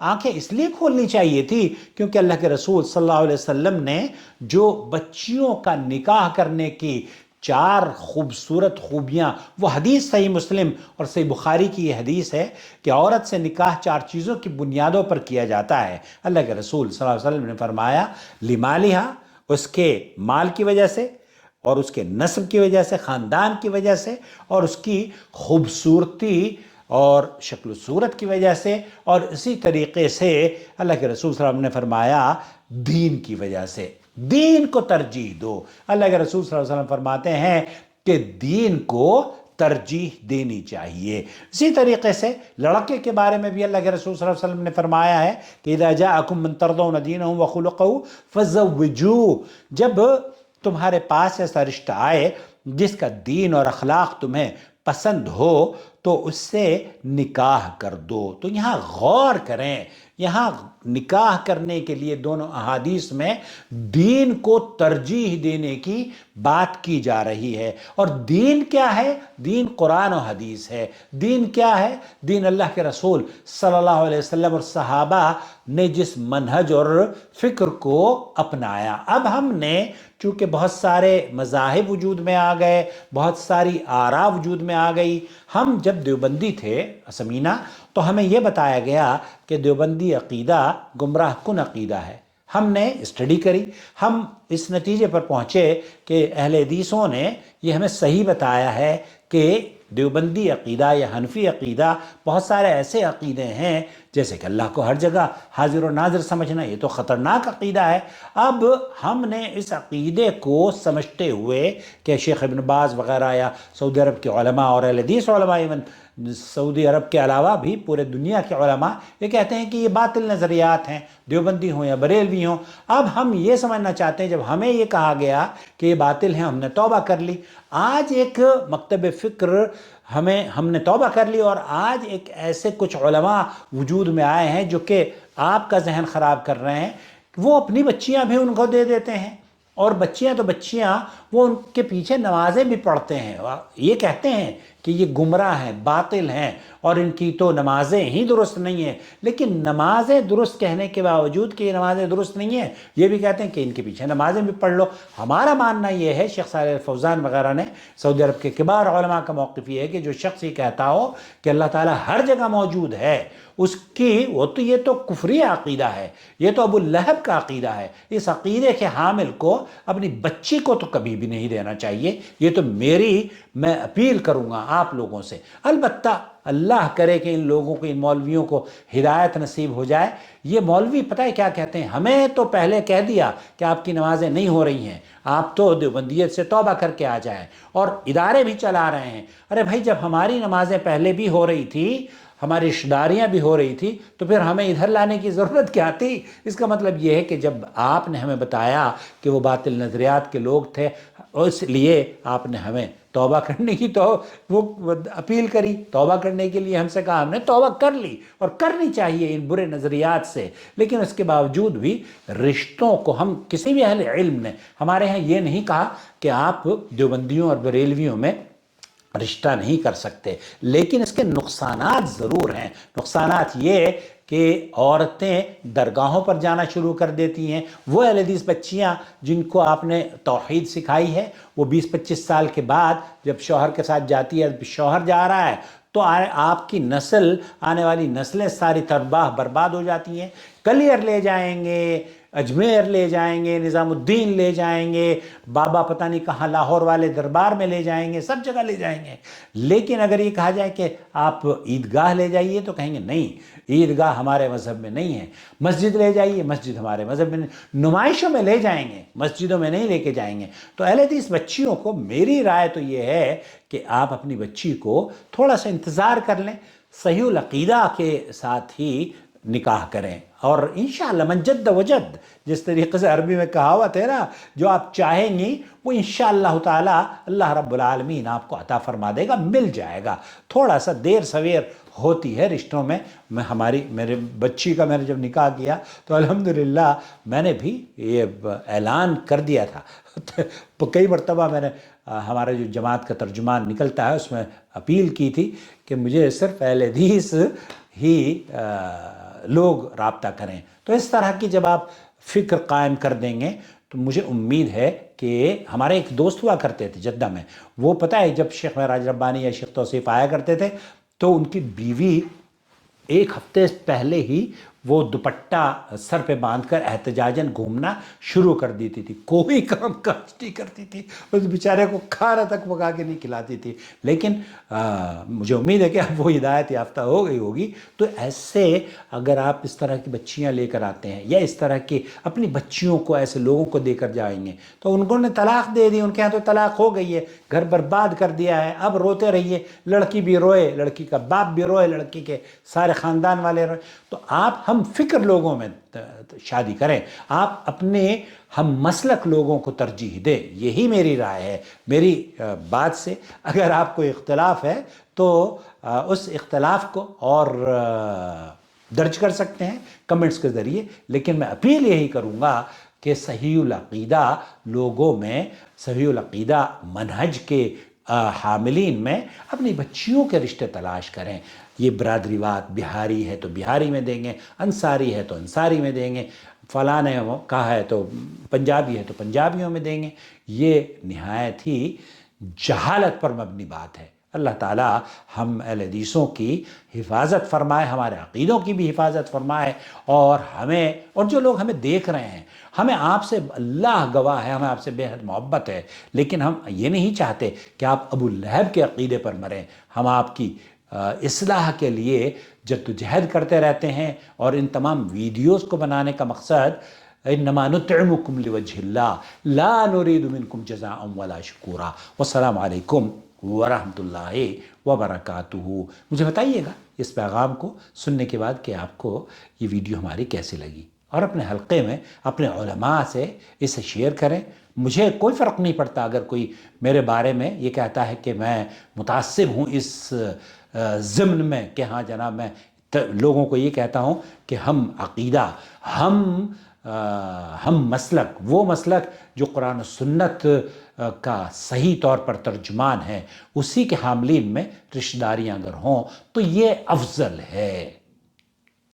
آنکھیں اس لیے کھولنی چاہیے تھی کیونکہ اللہ کے رسول صلی اللہ علیہ وسلم نے جو بچیوں کا نکاح کرنے کی 4 خوبصورت خوبیاں، وہ حدیث صحیح مسلم اور صحیح بخاری کی یہ حدیث ہے کہ عورت سے نکاح 4 چیزوں کی بنیادوں پر کیا جاتا ہے۔ اللہ کے رسول صلی اللہ علیہ وسلم نے فرمایا لمالہا، اس کے مال کی وجہ سے، اور اس کے نسب کی وجہ سے، خاندان کی وجہ سے، اور اس کی خوبصورتی اور شکل و صورت کی وجہ سے، اور اسی طریقے سے اللہ کے رسول صلی اللہ علیہ وسلم نے فرمایا دین کی وجہ سے، دین کو ترجیح دو۔ اللہ کے رسول صلی اللہ علیہ وسلم فرماتے ہیں کہ دین کو ترجیح دینی چاہیے۔ اسی طریقے سے لڑکے کے بارے میں بھی اللہ کے رسول صلی اللہ علیہ وسلم نے فرمایا ہے کہ اذا جاءکم من ترضون دینہ وخلقہ فزوجوہ، جب تمہارے پاس ایسا رشتہ آئے جس کا دین اور اخلاق تمہیں پسند ہو تو اس سے نکاح کر دو۔ تو یہاں غور کریں، یہاں نکاح کرنے کے لیے دونوں احادیث میں دین کو ترجیح دینے کی بات کی جا رہی ہے۔ اور دین کیا ہے؟ دین قرآن و حدیث ہے۔ دین کیا ہے؟ دین اللہ کے رسول صلی اللہ علیہ وسلم اور صحابہ نے جس منہج اور فکر کو اپنایا۔ اب ہم نے چونکہ بہت سارے مذاہب وجود میں آ گئے، بہت ساری آراء وجود میں آ گئی، ہم جب دیوبندی تھے سمینہ تو ہمیں یہ بتایا گیا کہ دیوبندی عقیدہ گمراہ کن عقیدہ ہے۔ ہم نے اسٹڈی کری، ہم اس نتیجے پر پہنچے کہ اہل حدیثوں نے یہ ہمیں صحیح بتایا ہے کہ دیوبندی عقیدہ یا حنفی عقیدہ، بہت سارے ایسے عقیدے ہیں جیسے کہ اللہ کو ہر جگہ حاضر و ناظر سمجھنا، یہ تو خطرناک عقیدہ ہے۔ اب ہم نے اس عقیدے کو سمجھتے ہوئے کہ شیخ ابن باز وغیرہ یا سعودی عرب کے علماء اور اہل حدیث علماء، ایون سعودی عرب کے علاوہ بھی پورے دنیا کے علماء یہ کہتے ہیں کہ یہ باطل نظریات ہیں، دیوبندی ہوں یا بریلوی ہوں۔ اب ہم یہ سمجھنا چاہتے ہیں جب ہمیں یہ کہا گیا کہ یہ باطل ہیں، ہم نے توبہ کر لی۔ آج ایک مکتب فکر ہم نے توبہ کر لی، اور آج ایک ایسے کچھ علماء وجود میں آئے ہیں جو کہ آپ کا ذہن خراب کر رہے ہیں۔ وہ اپنی بچیاں بھی ان کو دے دیتے ہیں، اور بچیاں تو بچیاں، وہ ان کے پیچھے نمازیں بھی پڑھتے ہیں، یہ کہتے ہیں کہ یہ گمراہ ہیں، باطل ہیں، اور ان کی تو نمازیں ہی درست نہیں ہیں۔ لیکن نمازیں درست کہنے کے باوجود کہ یہ نمازیں درست نہیں ہیں، یہ بھی کہتے ہیں کہ ان کے پیچھے نمازیں بھی پڑھ لو۔ ہمارا ماننا یہ ہے، شیخ صالح الفوزان وغیرہ نے، سعودی عرب کے کبار علماء کا موقف یہ ہے کہ جو شخص یہ کہتا ہو کہ اللہ تعالیٰ ہر جگہ موجود ہے، اس کی یہ تو کفری عقیدہ ہے، یہ تو ابو لہب کا عقیدہ ہے۔ اس عقیدے کے حامل کو اپنی بچی کو تو کبھی بھی نہیں دینا چاہیے۔ یہ تو میں اپیل کروں گا آپ لوگوں سے۔ البتہ اللہ کرے کہ ان لوگوں کو، ان مولویوں کو ہدایت نصیب ہو جائے۔ یہ مولوی پتہ ہے کیا کہتے ہیں؟ ہمیں تو پہلے کہہ دیا کہ آپ کی نمازیں نہیں ہو رہی ہیں، آپ تو دیوبندیت سے توبہ کر کے آ جائیں، اور ادارے بھی چلا رہے ہیں۔ ارے بھائی، جب ہماری نمازیں پہلے بھی ہو رہی تھی، ہماری رشتہ داریاں بھی ہو رہی تھی، تو پھر ہمیں ادھر لانے کی ضرورت کیا تھی؟ اس کا مطلب یہ ہے کہ جب آپ نے ہمیں بتایا کہ وہ باطل نظریات کے لوگ تھے، اس لیے آپ نے ہمیں توبہ کرنے کی تو وہ اپیل کری، توبہ کرنے کے لیے ہم سے کہا، ہم نے توبہ کر لی، اور کرنی چاہیے ان برے نظریات سے۔ لیکن اس کے باوجود بھی رشتوں کو ہم، کسی بھی اہل علم نے ہمارے ہاں یہ نہیں کہا کہ آپ دیوبندیوں اور بریلویوں میں رشتہ نہیں کر سکتے، لیکن اس کے نقصانات ضرور ہیں۔ نقصانات یہ کہ عورتیں درگاہوں پر جانا شروع کر دیتی ہیں۔ وہ اہل حدیث بچیاں جن کو آپ نے توحید سکھائی ہے، وہ 20-25 سال کے بعد جب شوہر کے ساتھ جاتی ہے، شوہر جا رہا ہے تو آپ کی نسل، آنے والی نسلیں ساری تباہ برباد ہو جاتی ہیں۔ کلیر لے جائیں گے، اجمیر لے جائیں گے، نظام الدین لے جائیں گے، بابا پتہ نہیں کہاں لاہور والے دربار میں لے جائیں گے، سب جگہ لے جائیں گے۔ لیکن اگر یہ کہا جائے کہ آپ عیدگاہ لے جائیے تو کہیں گے نہیں، عیدگاہ ہمارے مذہب میں نہیں ہے۔ مسجد لے جائیے، مسجد ہمارے مذہب میں نہیں۔ نمائشوں میں لے جائیں گے، مسجدوں میں نہیں لے کے جائیں گے۔ تو اہل حدیث بچیوں کو میری رائے تو یہ ہے کہ آپ اپنی بچی کو تھوڑا سا انتظار کر لیں، صحیح العقیدہ کے ساتھ ہی نکاح کریں، اور انشاءاللہ من جد وجد، جس طریقے سے عربی میں کہاوت ہے نا، جو آپ چاہیں گی وہ انشاءاللہ تعالی اللہ رب العالمین آپ کو عطا فرما دے گا، مل جائے گا۔ تھوڑا سا دیر سویر ہوتی ہے رشتوں میں۔ میرے بچی کا میں نے جب نکاح کیا تو الحمدللہ میں نے بھی یہ اعلان کر دیا تھا۔ کئی مرتبہ میں نے ہمارے جو جماعت کا ترجمان نکلتا ہے اس میں اپیل کی تھی کہ مجھے صرف اہل حدیث ہی لوگ رابطہ کریں. تو اس طرح کی جب آپ فکر قائم کر دیں گے تو مجھے امید ہے کہ ہمارے ایک دوست ہوا کرتے تھے جدہ میں، وہ پتہ ہے جب شیخ معراج ربانی یا شیخ توصیف آیا کرتے تھے تو ان کی بیوی ایک ہفتے پہلے ہی وہ دوپٹہ سر پہ باندھ کر احتجاجاً گھومنا شروع کر دیتی تھی. کوئی کام کاج نہیں کرتی تھی، اس بیچارے کو کھانا تک پکا کے نہیں کھلاتی تھی. لیکن مجھے امید ہے کہ اب وہ ہدایت یافتہ ہو گئی ہوگی. تو ایسے اگر آپ اس طرح کی بچیاں لے کر آتے ہیں یا اس طرح کی اپنی بچیوں کو ایسے لوگوں کو دے کر جائیں گے تو انہوں نے طلاق دے دی، ان کے ہاں تو طلاق ہو گئی ہے، گھر برباد کر دیا ہے. اب روتے رہیے، لڑکی بھی روئے، لڑکی کا باپ بھی روئے، لڑکی کے سارے خاندان والے روئے. تو آپ ہم فکر لوگوں میں شادی کریں، آپ اپنے ہم مسلک لوگوں کو ترجیح دیں. یہی میری رائے ہے. میری بات سے اگر آپ کو اختلاف ہے تو اس اختلاف کو اور درج کر سکتے ہیں کمنٹس کے ذریعے. لیکن میں اپیل یہی کروں گا کہ صحیح العقیدہ لوگوں میں، صحیح العقیدہ منہج کے حاملین میں اپنی بچیوں کے رشتے تلاش کریں. یہ برادری واد، بہاری ہے تو بہاری میں دیں گے، انصاری ہے تو انصاری میں دیں گے، فلاں نے کہا ہے تو پنجابی ہے تو پنجابیوں میں دیں گے. یہ نہایت ہی جہالت پر مبنی بات ہے. اللہ تعالیٰ ہم اہل حدیثوں کی حفاظت فرمائے، ہمارے عقیدوں کی بھی حفاظت فرمائے، اور ہمیں اور جو لوگ ہمیں دیکھ رہے ہیں، ہمیں آپ سے اللہ گواہ ہے، ہمیں آپ سے بے حد محبت ہے. لیکن ہم یہ نہیں چاہتے کہ آپ ابو لہب کے عقیدے پر مریں. ہم آپ کی اصلاح کے لیے جدوجہد کرتے رہتے ہیں، اور ان تمام ویڈیوز کو بنانے کا مقصد انما نطعمکم لوجہ اللہ لا نرید منکم جزاء ولا شکورا. والسلام علیکم ورحمۃ اللہ وبرکاتہ. مجھے بتائیے گا اس پیغام کو سننے کے بعد کہ آپ کو یہ ویڈیو ہماری کیسے لگی، اور اپنے حلقے میں اپنے علماء سے اسے شیئر کریں. مجھے کوئی فرق نہیں پڑتا اگر کوئی میرے بارے میں یہ کہتا ہے کہ میں متعصب ہوں اس ضمن میں کہ ہاں جناب میں لوگوں کو یہ کہتا ہوں کہ ہم عقیدہ، ہم مسلک، وہ مسلک جو قرآن و سنت کا صحیح طور پر ترجمان ہے، اسی کے حاملین میں رشتہ داریاں اگر ہوں تو یہ افضل ہے.